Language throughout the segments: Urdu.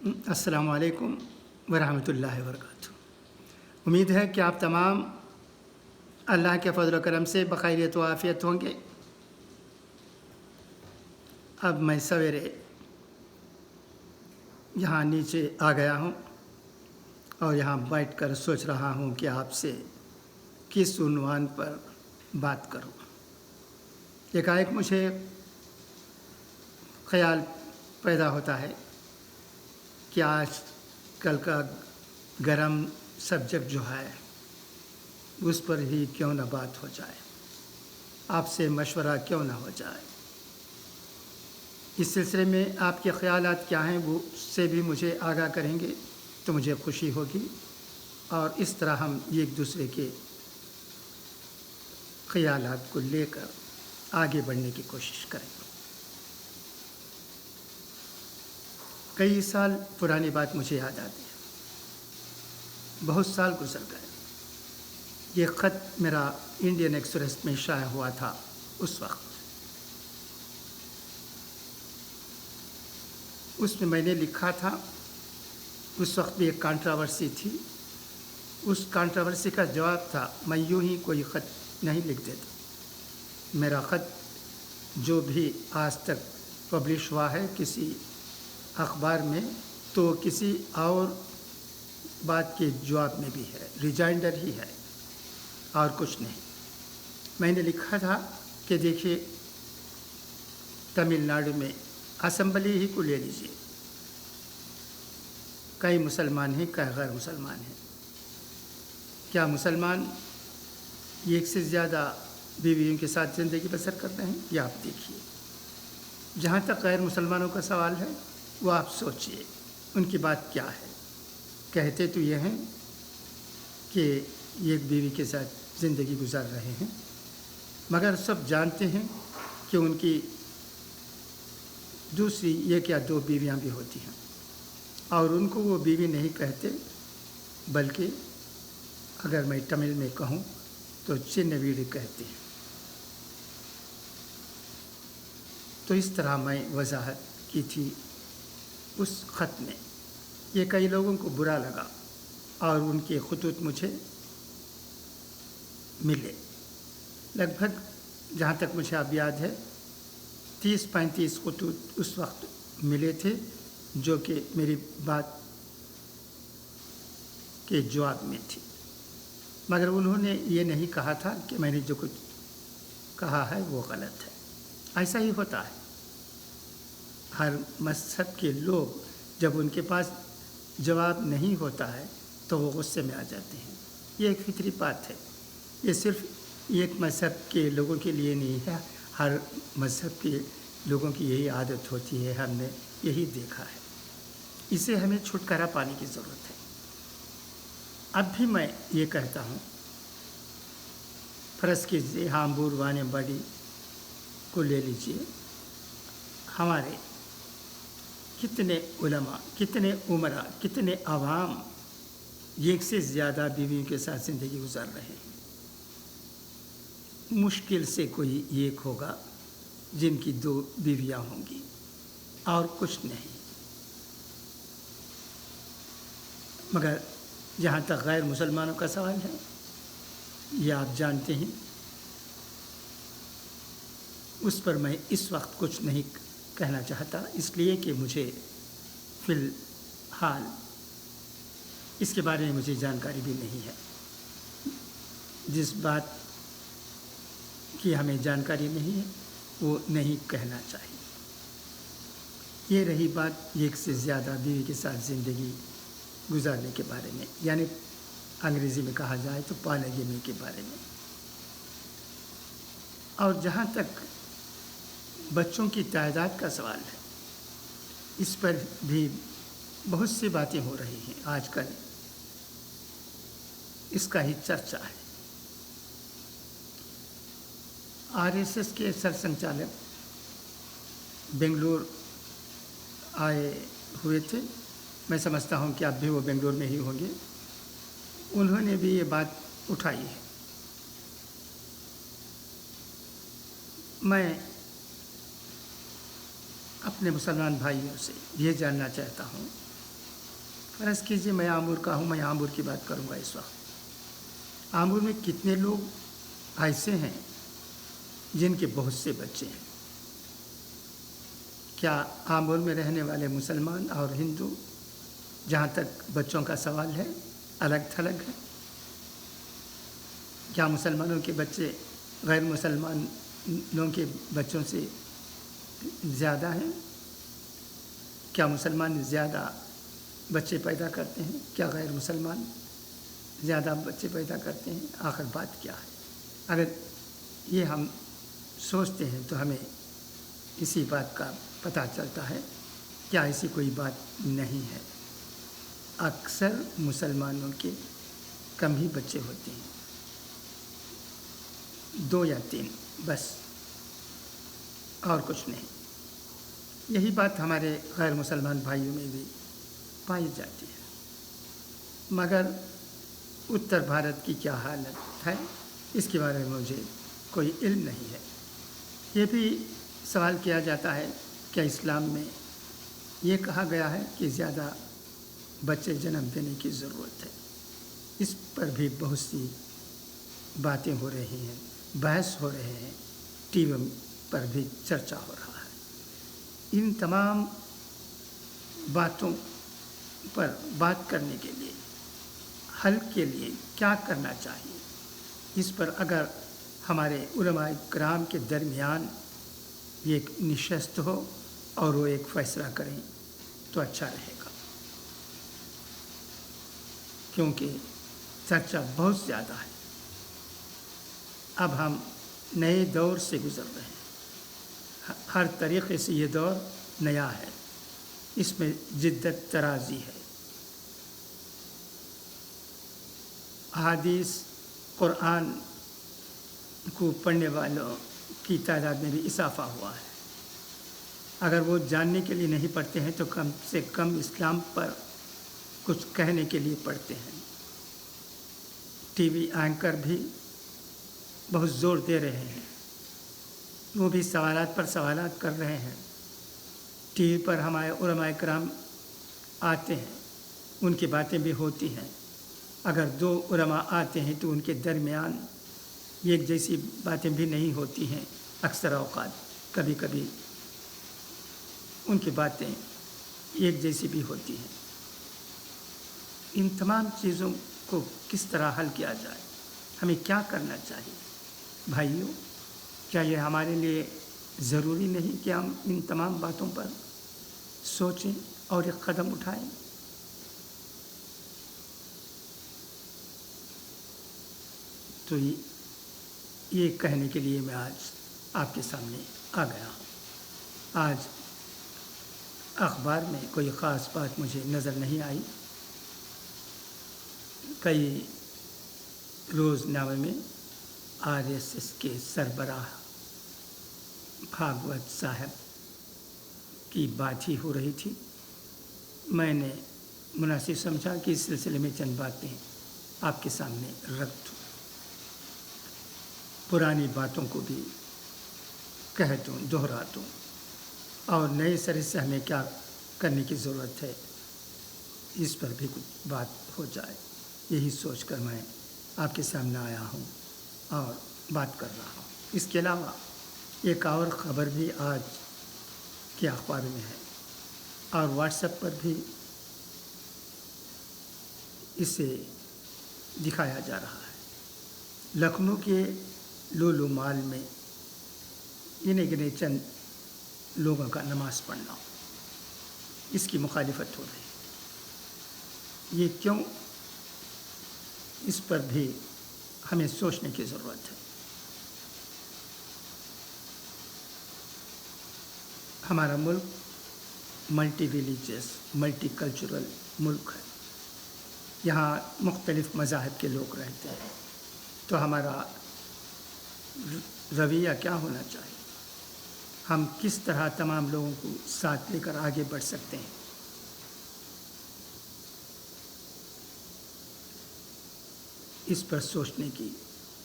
السلام علیکم ورحمۃ اللہ وبرکاتہ۔ امید ہے کہ آپ تمام اللہ کے فضل و کرم سے بخیریت و عافیت ہوں گے۔ اب میں سویرے یہاں نیچے آ گیا ہوں اور یہاں بیٹھ کر سوچ رہا ہوں کہ آپ سے کس عنوان پر بات کروں۔ ایک مجھے خیال پیدا ہوتا ہے کہ آج کل کا گرم سبجیکٹ جو ہے اس پر ہی کیوں نہ بات ہو جائے، آپ سے مشورہ کیوں نہ ہو جائے۔ اس سلسلے میں آپ کے خیالات کیا ہیں وہ سے بھی مجھے آگاہ کریں گے تو مجھے خوشی ہوگی، اور اس طرح ہم ایک دوسرے کے خیالات کو لے کر آگے بڑھنے کی کوشش کریں گے۔ کئی سال پرانی بات مجھے یاد آتی ہے، بہت سال گزر گئے۔ یہ خط میرا انڈین ایکسپریس میں شائع ہوا تھا۔ اس میں میں نے لکھا تھا، اس وقت بھی ایک کانٹراورسی تھی۔ اس کانٹراورسی کا جواب تھا، میں یوں ہی کوئی خط نہیں لکھ دیتا، میرا خط جو بھی آج تک پبلش ہوا ہے کسی اخبار میں تو کسی اور بات کے جواب میں بھی ہے، ریجائنڈر ہی ہے اور کچھ نہیں۔ میں نے لکھا تھا کہ دیکھیے، تمل ناڈو میں اسمبلی ہی کو لے لیجیے، کئی مسلمان ہیں کئی غیر مسلمان ہیں۔ کیا مسلمان ایک سے زیادہ بیویوں کے ساتھ زندگی بسر کرتے ہیں؟ یہ آپ دیکھیے۔ جہاں تک غیر مسلمانوں کا سوال ہے وہ آپ سوچئے ان کی بات کیا ہے۔ کہتے تو یہ ہیں کہ ایک بیوی کے ساتھ زندگی گزار رہے ہیں، مگر سب جانتے ہیں کہ ان کی دوسری ایک یا دو بیویاں بھی ہوتی ہیں، اور ان کو وہ بیوی نہیں کہتے، بلکہ اگر میں تمل میں کہوں تو چن ویڑی کہتے ہیں۔ تو اس طرح میں وضاحت کی تھی اس خط میں۔ یہ کئی لوگوں کو برا لگا اور ان کے خطوط مجھے ملے، لگ بھگ جہاں تک مجھے اب یاد ہے 30-35 خطوط اس وقت ملے تھے جو کہ میری بات کے جواب میں تھی، مگر انہوں نے یہ نہیں کہا تھا کہ میں نے جو کچھ کہا ہے وہ غلط ہے۔ ایسا ہی ہوتا ہے، ہر مذہب کے لوگ جب ان کے پاس جواب نہیں ہوتا ہے تو وہ غصے میں آ جاتے ہیں۔ یہ ایک فطری بات ہے، یہ صرف ایک مذہب کے لوگوں کے لیے نہیں ہے، ہر مذہب کے لوگوں کی یہی عادت ہوتی ہے، ہم نے یہی دیکھا ہے۔ اسے ہمیں چھٹکارا پانے کی ضرورت ہے۔ اب بھی میں یہ کہتا ہوں، فرض کیجیے ہامبور وانے بڑی کو لے لیجیے، ہمارے کتنے علماء، کتنے عمراء، کتنے عوام ایک سے زیادہ بیویوں کے ساتھ زندگی گزار رہے ہیں۔ مشکل سے کوئی ایک ہوگا جن کی 2 بیویاں ہوں گی اور کچھ نہیں۔ مگر جہاں تک غیر مسلمانوں کا سوال ہے، یہ آپ جانتے ہیں، اس پر میں اس وقت کچھ نہیں کہنا چاہتا، اس لیے کہ مجھے فی الحال اس کے بارے میں مجھے جانکاری بھی نہیں ہے۔ جس بات کی ہمیں جانکاری نہیں ہے وہ نہیں کہنا چاہیے۔ یہ رہی بات ایک سے زیادہ بیوی کے ساتھ زندگی گزارنے کے بارے میں، یعنی انگریزی میں کہا جائے تو پالیگمی کے بارے میں۔ اور جہاں تک بچوں کی تعداد کا سوال ہے، اس پر بھی بہت سی باتیں ہو رہی ہیں آج کل، اس کا ہی چرچا ہے۔ RSS کے سرسنچالک بنگلور آئے ہوئے تھے، میں سمجھتا ہوں کہ اب بھی وہ بنگلور میں ہی ہوں گے۔ انہوں نے بھی یہ بات اٹھائی ہے۔ میں اپنے مسلمان بھائیوں سے یہ جاننا چاہتا ہوں فرض کیجیے میں آمور کا ہوں، میں آمور کی بات کروں گا اس وقت۔ آمور میں کتنے لوگ ایسے ہیں جن کے بہت سے بچے ہیں؟ کیا آمور میں رہنے والے مسلمان اور ہندو، جہاں تک بچوں کا سوال ہے، الگ تھلگ ہیں؟ کیا مسلمانوں کے بچے غیر مسلمانوں کے بچوں سے زیادہ ہیں؟ کیا مسلمان زیادہ بچے پیدا کرتے ہیں؟ کیا غیر مسلمان زیادہ بچے پیدا کرتے ہیں؟ آخر بات کیا ہے؟ اگر یہ ہم سوچتے ہیں تو ہمیں اسی بات کا پتہ چلتا ہے کیا ایسی کوئی بات نہیں ہے۔ اکثر مسلمانوں کے کم ہی بچے ہوتے ہیں، 2 یا 3 بس، اور کچھ نہیں۔ یہی بات ہمارے غیر مسلمان بھائیوں میں بھی پائی جاتی ہے، مگر اتر بھارت کی کیا حالت ہے اس کے بارے میں مجھے کوئی علم نہیں ہے۔ یہ بھی سوال کیا جاتا ہے کہ اسلام میں یہ کہا گیا ہے کہ زیادہ بچے جنم دینے کی ضرورت ہے۔ اس پر بھی بہت سی باتیں ہو رہی ہیں، بحث ہو رہے ہیں، ٹی وی پر بھی چرچا ہو رہا ہے۔ ان تمام باتوں پر بات کرنے کے لیے، حل کے لیے کیا کرنا چاہیے، اس پر اگر ہمارے علماء کرام کے درمیان ایک نشست ہو اور وہ ایک فیصلہ کریں تو اچھا رہے گا، کیونکہ چرچا بہت زیادہ ہے۔ اب ہم نئے دور سے گزر رہے ہیں، ہر طریقے سے یہ دور نیا ہے، اس میں جدت ترازی ہے۔ احادیث قرآن کو پڑھنے والوں کی تعداد میں بھی اضافہ ہوا ہے۔ اگر وہ جاننے کے لیے نہیں پڑھتے ہیں تو کم سے کم اسلام پر کچھ کہنے کے لیے پڑھتے ہیں۔ ٹی وی اینکر بھی بہت زور دے رہے ہیں، وہ بھی سوالات پر سوالات کر رہے ہیں۔ ٹی وی پر ہمارے علماء کرام آتے ہیں، ان کی باتیں بھی ہوتی ہیں۔ اگر 2 علماء آتے ہیں تو ان کے درمیان ایک جیسی باتیں بھی نہیں ہوتی ہیں، اکثر اوقات کبھی کبھی ان کی باتیں ایک جیسی بھی ہوتی ہیں۔ ان تمام چیزوں کو کس طرح حل کیا جائے، ہمیں کیا کرنا چاہیے؟ بھائیوں، کیا یہ ہمارے لیے ضروری نہیں کہ ہم ان تمام باتوں پر سوچیں اور ایک قدم اٹھائیں؟ تو یہ کہنے کے لیے میں آج آپ کے سامنے آ گیا ہوں۔ آج اخبار میں کوئی خاص بات مجھے نظر نہیں آئی۔ کئی روزنامے میں RSS کے سربراہ بھاگوت صاحب کی بات ہی ہو رہی تھی۔ میں نے مناسب سمجھا کہ اس سلسلے میں چند باتیں آپ کے سامنے رکھ دوں، پرانی باتوں کو بھی کہہ دوں، دہرا دوں، اور نئے سرے سے ہمیں کیا کرنے کی ضرورت ہے اس پر بھی کچھ بات ہو جائے۔ یہی سوچ کر میں آپ کے سامنے آیا ہوں اور بات کر رہا ہوں۔ اس کے علاوہ ایک اور خبر بھی آج کے اخبار میں ہے اور واٹس ایپ پر بھی اسے دکھایا جا رہا ہے۔ لکھنؤ کے لولو مال میں گنے گنے چند لوگوں کا نماز پڑھنا، اس کی مخالفت ہو رہی ہے۔ یہ کیوں؟ اس پر بھی ہمیں سوچنے کی ضرورت ہے۔ ہمارا ملک ملٹی ریلیجیس، ملٹی کلچرل ملک ہے، یہاں مختلف مذاہب کے لوگ رہتے ہیں، تو ہمارا رویہ کیا ہونا چاہیے؟ ہم کس طرح تمام لوگوں کو ساتھ لے کر آگے بڑھ سکتے ہیں؟ اس پر سوچنے کی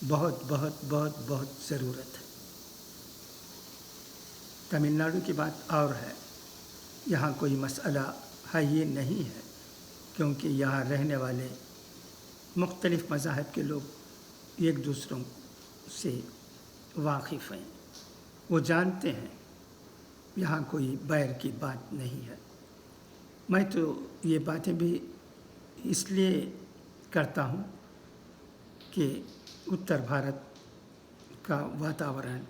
بہت بہت بہت بہت ضرورت ہے۔ تمل ناڈو کی بات اور ہے، یہاں کوئی مسئلہ ہے یہ نہیں ہے کیونکہ یہاں رہنے والے مختلف مذاہب کے لوگ ایک دوسروں سے واقف ہیں، وہ جانتے ہیں یہاں کوئی بیر کی بات نہیں ہے۔ میں تو یہ باتیں بھی اس لیے کرتا ہوں کہ اتر بھارت کا واتاورن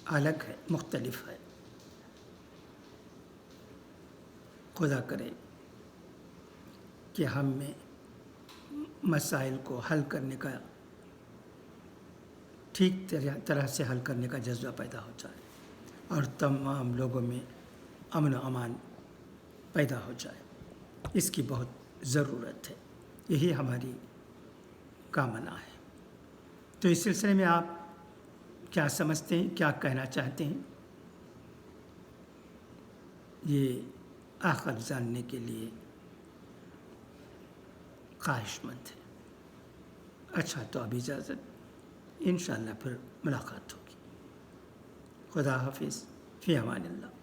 الگ ہے، مختلف ہے۔ خدا کرے کہ ہم میں مسائل کو حل کرنے کا، ٹھیک طرح سے حل کرنے کا جذبہ پیدا ہو جائے اور تمام لوگوں میں امن و امان پیدا ہو جائے۔ اس کی بہت ضرورت ہے، یہی ہماری کامنا ہے۔ تو اس سلسلے میں آپ کیا سمجھتے ہیں، کیا کہنا چاہتے ہیں؟ یہ آخر جاننے کے لیے خواہش مند ہے۔ اچھا، تو اب اجازت، انشاءاللہ پھر ملاقات ہوگی۔ خدا حافظ، فی امان اللہ۔